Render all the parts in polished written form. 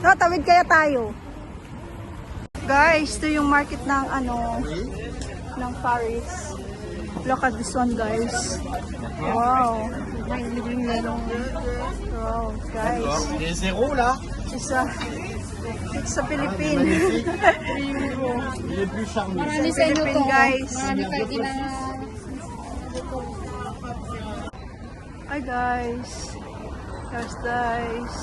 No, tawid kaya tayo. Guys, ito yung market ng ng Paris. Look at this one, guys. Wow. Wow, guys. It's a Philippine. Marami sa inyo to. Guys. Marami kayo din na... Hi guys. Here's guys.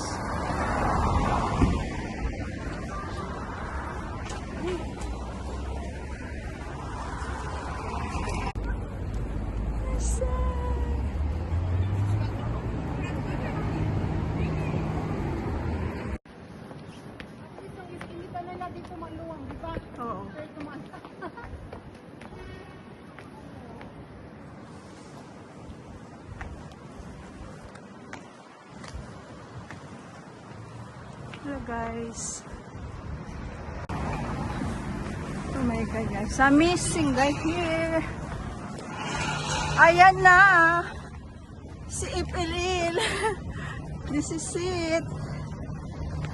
Oo. Hello guys. Oh my god guys. I'm missing right here. Ayan na. Si Ipilil. This is it.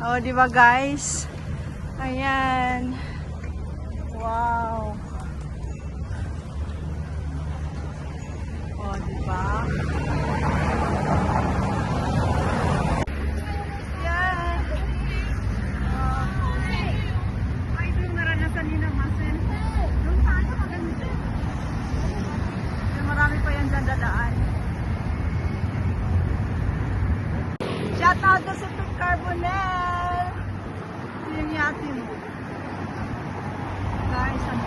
Oh, di ba guys? Ayan. Wow. Oh, di ba? Yan. Ay, ito yung naranasan ni Namasin. Doon sa ano maganda. Marami pa yan dyan dadaan. Shout out to sa Carbonell. Ito yung yati mo. Guys, ang